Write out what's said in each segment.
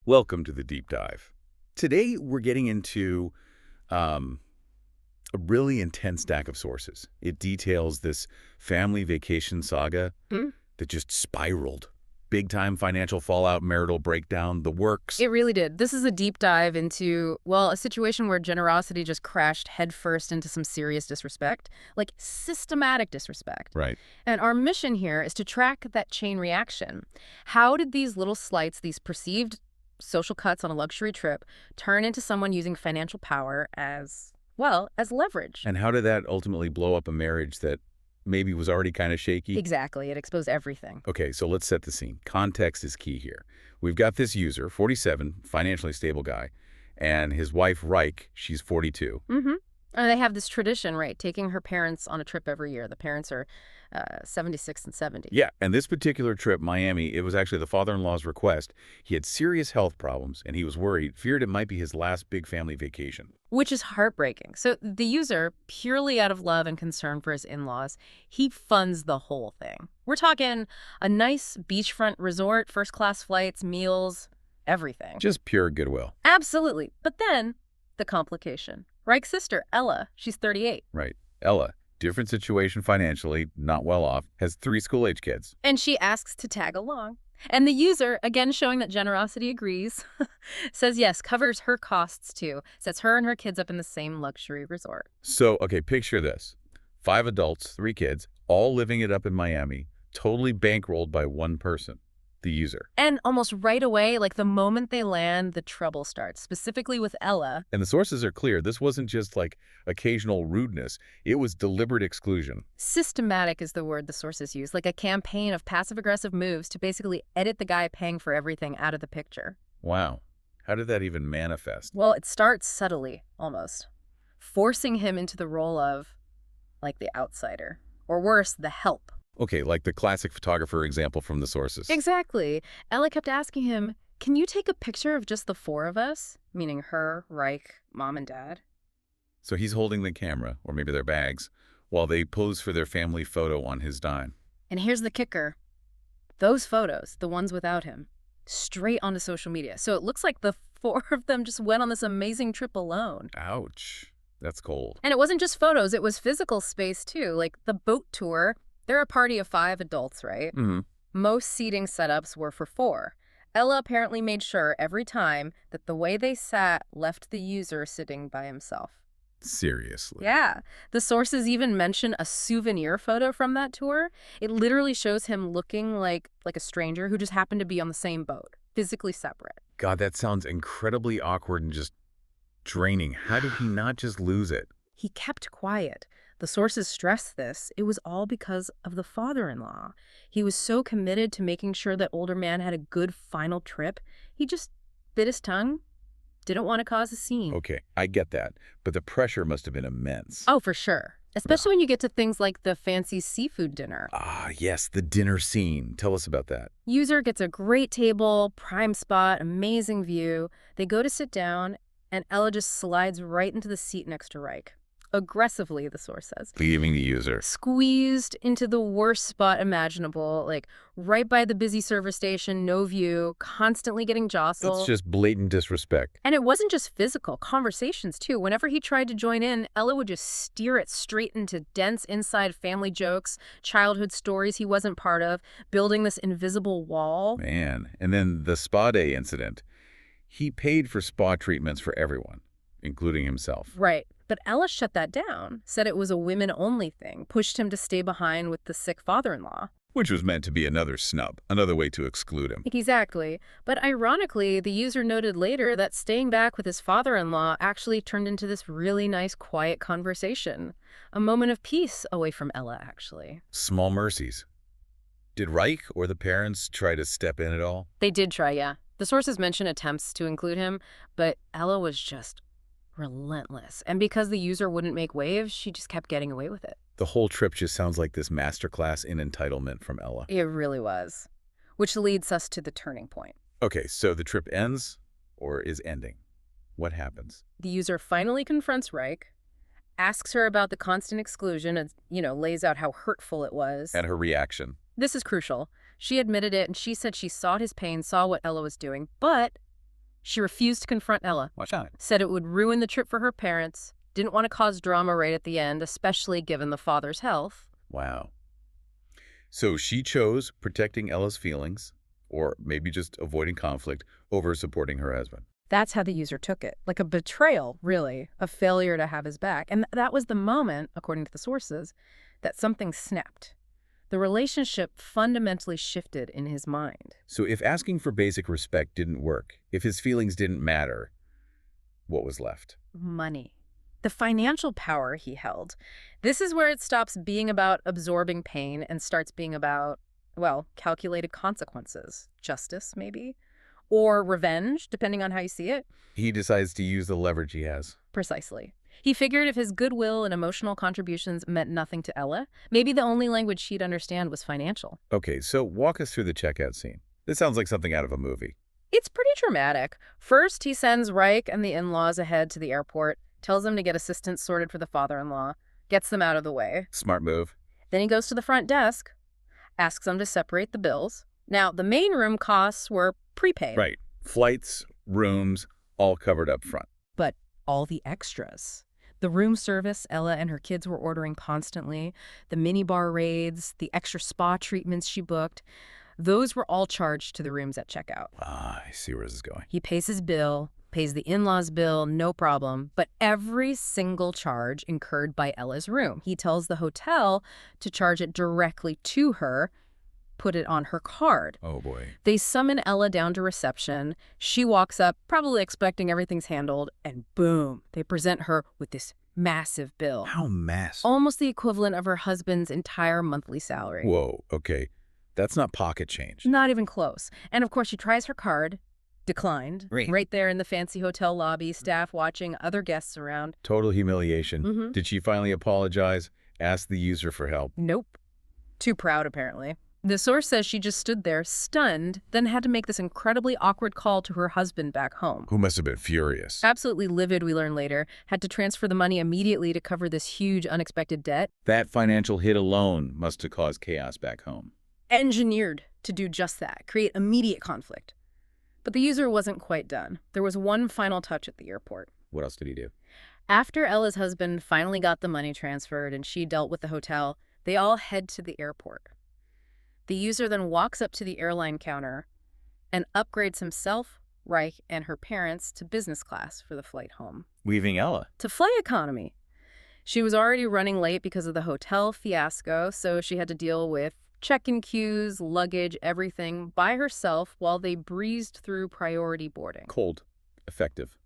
Welcome to the deep dive. Today, we're getting into a really intense stack of sources. It details this family vacation saga Hmm? that just spiraled. Big-time financial fallout, marital breakdown, the works. It really did. This is a deep dive into, well, a situation where generosity just crashed headfirst into some serious disrespect, like systematic disrespect. Right. And our mission here is to track that chain reaction. How did these little slights, these perceived social cuts on a luxury trip, turn into someone using financial power as, well, as leverage? And how did that ultimately blow up a marriage that maybe was already kind of shaky? Exactly. It exposed everything. Okay, so let's set the scene. Context is key here. We've got this user, 47, financially stable guy, and his wife, Reich, she's 42. Mm-hmm. And they have this tradition, right? Taking her parents on a trip every year. The parents are 76 and 70. Yeah, and this particular trip, Miami, it was actually the father-in-law's request. He had serious health problems, and he was worried, feared it might be his last big family vacation. Which is heartbreaking. So the user, purely out of love and concern for his in-laws, he funds the whole thing. We're talking a nice beachfront resort, first-class flights, meals, everything. Just pure goodwill. Absolutely. But then, the complication. Reich's sister, Ella, she's 38. Right. Ella, different situation financially, not well off, has 3 school-age kids. And she asks to tag along. And the user, again showing that generosity agrees, says yes, covers her costs too, sets her and her kids up in the same luxury resort. So, okay, picture this. 5 adults, 3 kids, all living it up in Miami, totally bankrolled by one person, the user. And almost right away, like the moment they land, the trouble starts, specifically with Ella. And the sources are clear. This wasn't just like occasional rudeness. It was deliberate exclusion. Systematic is the word the sources use, like a campaign of passive-aggressive moves to basically edit the guy paying for everything out of the picture. Wow. How did that even manifest? Well, it starts subtly, almost, forcing him into the role of, like, the outsider, or worse, the help. Okay, like the classic photographer example from the sources. Exactly. Ella kept asking him, can you take a picture of just the 4 of us? Meaning her, Reich, mom and dad. So he's holding the camera, or maybe their bags, while they pose for their family photo on his dime. And here's the kicker. Those photos, the ones without him, straight onto social media. So it looks like the 4 of them just went on this amazing trip alone. Ouch. That's cold. And it wasn't just photos, it was physical space too. Like the boat tour, they're a party of 5 adults, right? Mm-hmm. Most seating setups were for 4. Ella apparently made sure every time that the way they sat left the user sitting by himself. Seriously. Yeah. The sources even mention a souvenir photo from that tour. It literally shows him looking like a stranger who just happened to be on the same boat, physically separate. God, that sounds incredibly awkward and just draining. How did he not just lose it? He kept quiet. The sources stress this. It was all because of the father-in-law. He was so committed to making sure that older man had a good final trip. He just bit his tongue, didn't want to cause a scene. Okay, I get that, but the pressure must have been immense. Oh, for sure. Especially when you get to things like the fancy seafood dinner. Ah, yes, the dinner scene. Tell us about that. User gets a great table, prime spot, amazing view. They go to sit down, and Ella just slides right into the seat next to Reich. Aggressively, the source says. Leaving the user. Squeezed into the worst spot imaginable, like right by the busy service station, no view, constantly getting jostled. That's just blatant disrespect. And it wasn't just physical, conversations too. Whenever he tried to join in, Ella would just steer it straight into dense inside family jokes, childhood stories he wasn't part of, building this invisible wall. Man, and then the spa day incident. He paid for spa treatments for everyone, including himself. Right. But Ella shut that down, said it was a women-only thing, pushed him to stay behind with the sick father-in-law. Which was meant to be another snub, another way to exclude him. Exactly. But ironically, the user noted later that staying back with his father-in-law actually turned into this really nice, quiet conversation. A moment of peace away from Ella, actually. Small mercies. Did Reich or the parents try to step in at all? They did try, yeah. The sources mention attempts to include him, but Ella was just relentless. And because the user wouldn't make waves, she just kept getting away with it. The whole trip just sounds like this masterclass in entitlement from Ella. It really was. Which leads us to the turning point. Okay, so the trip ends or is ending. What happens? The user finally confronts Reich, asks her about the constant exclusion and, lays out how hurtful it was. And her reaction. This is crucial. She admitted it, and she said she saw his pain, saw what Ella was doing, but She refused to confront Ella, Why not? said it would ruin the trip for her parents, didn't want to cause drama right at the end, especially given the father's health. Wow. So she chose protecting Ella's feelings, or maybe just avoiding conflict, over supporting her husband. That's how the user took it, like a betrayal, really, a failure to have his back. And that was the moment, according to the sources, that something snapped. The relationship fundamentally shifted in his mind. So if asking for basic respect didn't work, if his feelings didn't matter, what was left? Money. The financial power he held. This is where it stops being about absorbing pain and starts being about, well, calculated consequences. Justice, maybe? Or revenge, depending on how you see it. He decides to use the leverage he has. Precisely. He figured if his goodwill and emotional contributions meant nothing to Ella, maybe the only language she'd understand was financial. Okay, so walk us through the checkout scene. This sounds like something out of a movie. It's pretty dramatic. First, he sends Reich and the in-laws ahead to the airport, tells them to get assistants sorted for the father-in-law, gets them out of the way. Smart move. Then he goes to the front desk, asks them to separate the bills. Now, the main room costs were prepaid. Right. Flights, rooms, all covered up front. But all the extras. The room service Ella and her kids were ordering constantly, the minibar raids, the extra spa treatments she booked, those were all charged to the rooms at checkout. Ah, I see where this is going. He pays his bill, pays the in-laws bill, no problem, but every single charge incurred by Ella's room. He tells the hotel to charge it directly to her, put it on her card. Oh, boy. They summon Ella down to reception. She walks up, probably expecting everything's handled, and boom, they present her with this massive bill. How massive? Almost the equivalent of her husband's entire monthly salary. Whoa, okay. That's not pocket change. Not even close. And of course, she tries her card, declined, Right. right there in the fancy hotel lobby, staff watching, other guests around. Total humiliation. Mm-hmm. Did she finally apologize? Ask the user for help? Nope. Too proud, apparently. The source says she just stood there, stunned, then had to make this incredibly awkward call to her husband back home. Who must have been furious. Absolutely livid, we learn later, had to transfer the money immediately to cover this huge unexpected debt. That financial hit alone must have caused chaos back home. Engineered to do just that, create immediate conflict. But the user wasn't quite done. There was one final touch at the airport. What else did he do? After Ella's husband finally got the money transferred and she dealt with the hotel, they all head to the airport. The user then walks up to the airline counter and upgrades himself, Reich, and her parents to business class for the flight home. Leaving Ella. To flight economy. She was already running late because of the hotel fiasco, so she had to deal with check-in queues, luggage, everything by herself while they breezed through priority boarding. Cold. Effective.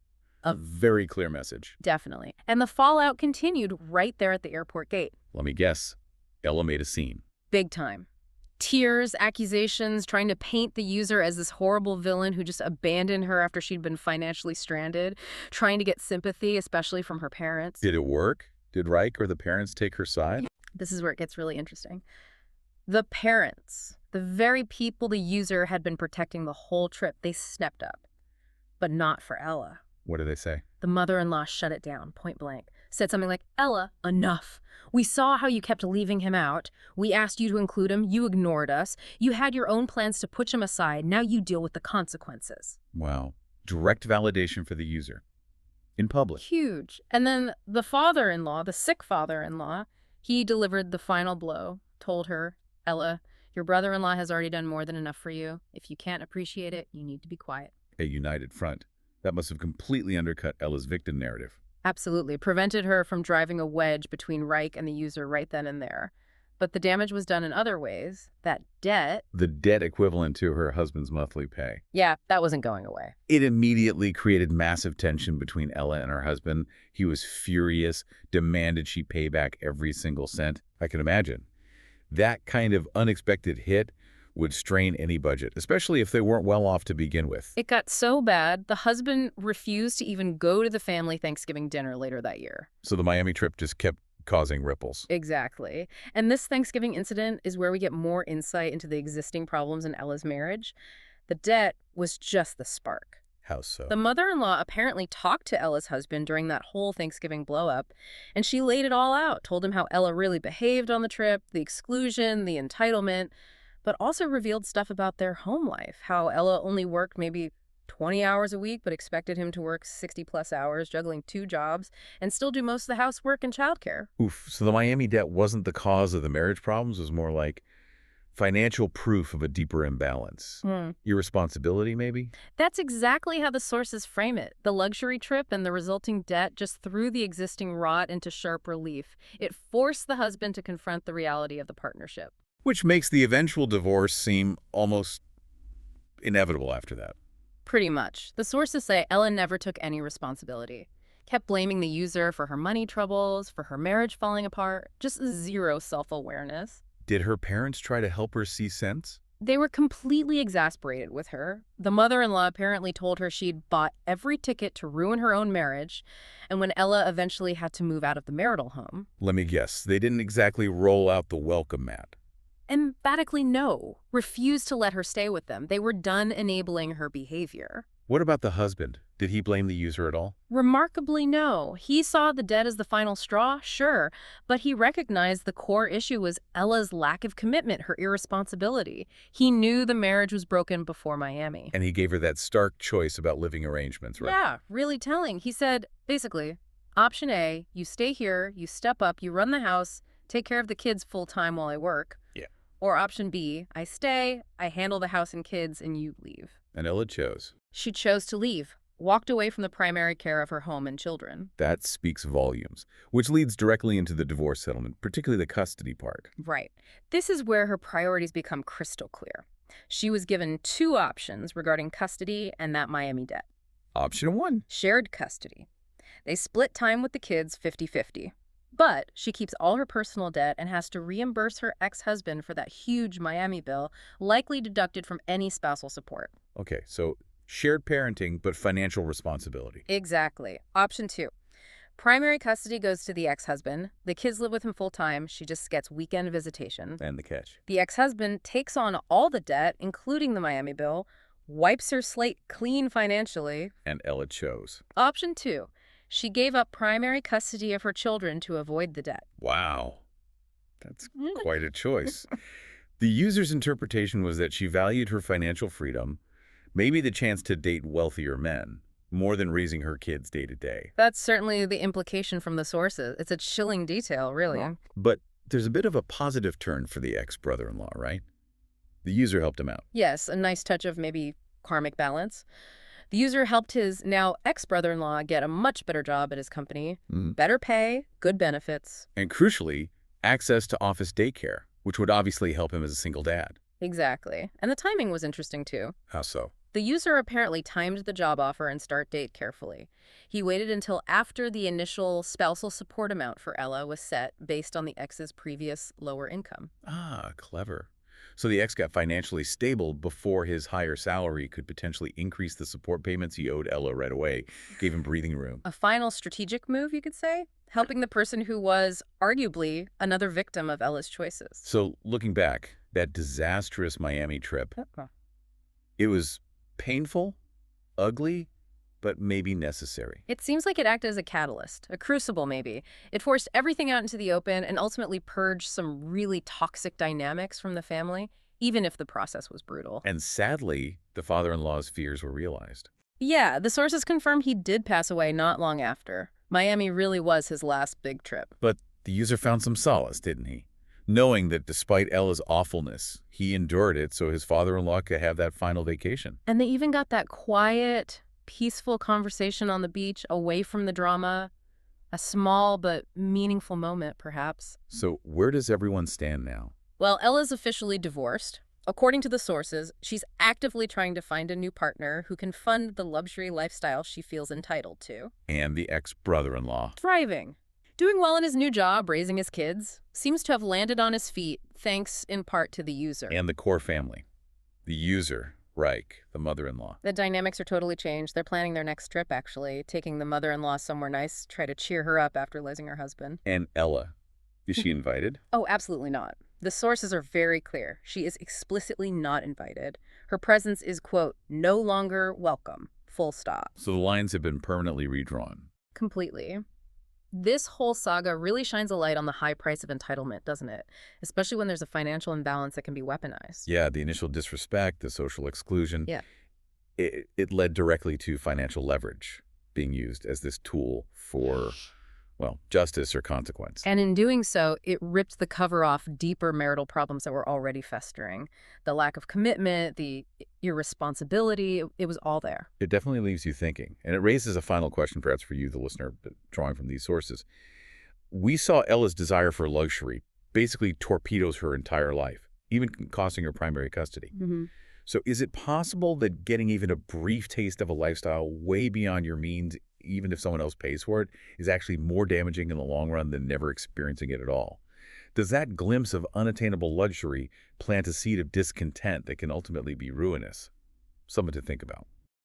A A very clear message. Definitely. And the fallout continued right there at the airport gate. Let me guess. Ella made a scene. Big time. Tears, accusations, trying to paint the user as this horrible villain who just abandoned her after she'd been financially stranded, trying to get sympathy, especially from her parents. Did it work? Did Reich or the parents take her side? This is where it gets really interesting. The parents, the very people the user had been protecting the whole trip, they stepped up. But not for Ella. What did they say? The mother-in-law shut it down, point blank. Said something like, "Ella, enough. We saw how you kept leaving him out. We asked you to include him. You ignored us. You had your own plans to push him aside. Now you deal with the consequences." Wow. Direct validation for the user. In public. Huge. And then the father-in-law, the sick father-in-law, he delivered the final blow, told her, "Ella, your brother-in-law has already done more than enough for you. If you can't appreciate it, you need to be quiet." A united front. That must have completely undercut Ella's victim narrative. Absolutely. Prevented her from driving a wedge between Reich and the user right then and there. But the damage was done in other ways. That debt... The debt equivalent to her husband's monthly pay. Yeah, that wasn't going away. It immediately created massive tension between Ella and her husband. He was furious, demanded she pay back every single cent. I can imagine. That kind of unexpected hit would strain any budget, especially if they weren't well off to begin with. It got so bad, the husband refused to even go to the family Thanksgiving dinner later that year. So the Miami trip just kept causing ripples. Exactly. And this Thanksgiving incident is where we get more insight into the existing problems in Ella's marriage. The debt was just the spark. How so? The mother-in-law apparently talked to Ella's husband during that whole Thanksgiving blow-up, and she laid it all out, told him how Ella really behaved on the trip, the exclusion, the entitlement, but also revealed stuff about their home life, how Ella only worked maybe 20 hours a week, but expected him to work 60-plus hours, juggling 2 jobs, and still do most of the housework and childcare. Oof. So the Miami debt wasn't the cause of the marriage problems. It was more like financial proof of a deeper imbalance. Hmm. Irresponsibility, maybe? That's exactly how the sources frame it. The luxury trip and the resulting debt just threw the existing rot into sharp relief. It forced the husband to confront the reality of the partnership. Which makes the eventual divorce seem almost inevitable after that. Pretty much. The sources say Ellen never took any responsibility. Kept blaming the user for her money troubles, for her marriage falling apart. Just zero self-awareness. Did her parents try to help her see sense? They were completely exasperated with her. The mother-in-law apparently told her she'd bought every ticket to ruin her own marriage, and when Ella eventually had to move out of the marital home, Let me guess, they didn't exactly roll out the welcome mat. emphatically no, refused to let her stay with them. They were done enabling her behavior. What about the husband? Did he blame the user at all? Remarkably, no. He saw the debt as the final straw, sure, but he recognized the core issue was Ella's lack of commitment, her irresponsibility. He knew the marriage was broken before Miami. And he gave her that stark choice about living arrangements, right? Yeah, really telling. He said, basically, option A, you stay here, you step up, you run the house, take care of the kids full-time while I work. Yeah. Or option B, I stay, I handle the house and kids, and you leave. And Ella chose. She chose to leave, walked away from the primary care of her home and children. That speaks volumes, which leads directly into the divorce settlement, particularly the custody part. Right. This is where her priorities become crystal clear. She was given 2 options regarding custody and that Miami debt. Option 1. Shared custody. They split time with the kids 50-50. But she keeps all her personal debt and has to reimburse her ex-husband for that huge Miami bill, likely deducted from any spousal support. Okay, so shared parenting, but financial responsibility. Exactly. Option 2. Primary custody goes to the ex-husband. The kids live with him full-time. She just gets weekend visitation. And the catch. The ex-husband takes on all the debt, including the Miami bill, wipes her slate clean financially. And Ella chose. Option 2. She gave up primary custody of her children to avoid the debt. Wow. That's quite a choice. The user's interpretation was that she valued her financial freedom, maybe the chance to date wealthier men, more than raising her kids day to day. That's certainly the implication from the sources. It's a chilling detail, really. But there's a bit of a positive turn for the ex-brother-in-law, right? The user helped him out. Yes, a nice touch of maybe karmic balance. The user helped his now ex-brother-in-law get a much better job at his company, better pay, good benefits. And crucially, access to office daycare, which would obviously help him as a single dad. Exactly. And the timing was interesting, too. How so? The user apparently timed the job offer and start date carefully. He waited until after the initial spousal support amount for Ella was set based on the ex's previous lower income. Ah, clever. So the ex got financially stable before his higher salary could potentially increase the support payments he owed Ella right away, gave him breathing room. A final strategic move, you could say, helping the person who was, arguably, another victim of Ella's choices. So looking back, that disastrous Miami trip, it was painful, ugly, but maybe necessary. It seems like it acted as a catalyst, a crucible maybe. It forced everything out into the open and ultimately purged some really toxic dynamics from the family, even if the process was brutal. And sadly, the father-in-law's fears were realized. Yeah, the sources confirm he did pass away not long after. Miami really was his last big trip. But the user found some solace, didn't he? Knowing that despite Ella's awfulness, he endured it so his father-in-law could have that final vacation. And they even got that quiet, peaceful conversation on the beach, away from the drama. A small but meaningful moment, perhaps. So where does everyone stand now? Well, Ella's officially divorced. According to the sources, she's actively trying to find a new partner who can fund the luxury lifestyle she feels entitled to. And the ex-brother-in-law. Thriving. Doing well in his new job, raising his kids. Seems to have landed on his feet, thanks in part to the user. And the core family. The user, Reich, the mother-in-law. The dynamics are totally changed. They're planning their next trip, actually, taking the mother-in-law somewhere nice, try to cheer her up after losing her husband. And Ella. Is she invited? Oh, absolutely not. The sources are very clear. She is explicitly not invited. Her presence is, quote, no longer welcome, full stop. So the lines have been permanently redrawn. Completely. This whole saga really shines a light on the high price of entitlement, doesn't it? Especially when there's a financial imbalance that can be weaponized. Yeah, the initial disrespect, the social exclusion. Yeah. it led directly to financial leverage being used as this tool for, well, justice or consequence. And in doing so, it ripped the cover off deeper marital problems that were already festering. The lack of commitment, the irresponsibility, it was all there. It definitely leaves you thinking. And it raises a final question, perhaps for you, the listener, drawing from these sources. We saw Ella's desire for luxury basically torpedoes her entire life, even costing her primary custody. Hmm. So is it possible that getting even a brief taste of a lifestyle way beyond your means, even if someone else pays for it, is actually more damaging in the long run than never experiencing it at all? Does that glimpse of unattainable luxury plant a seed of discontent that can ultimately be ruinous? Something to think about.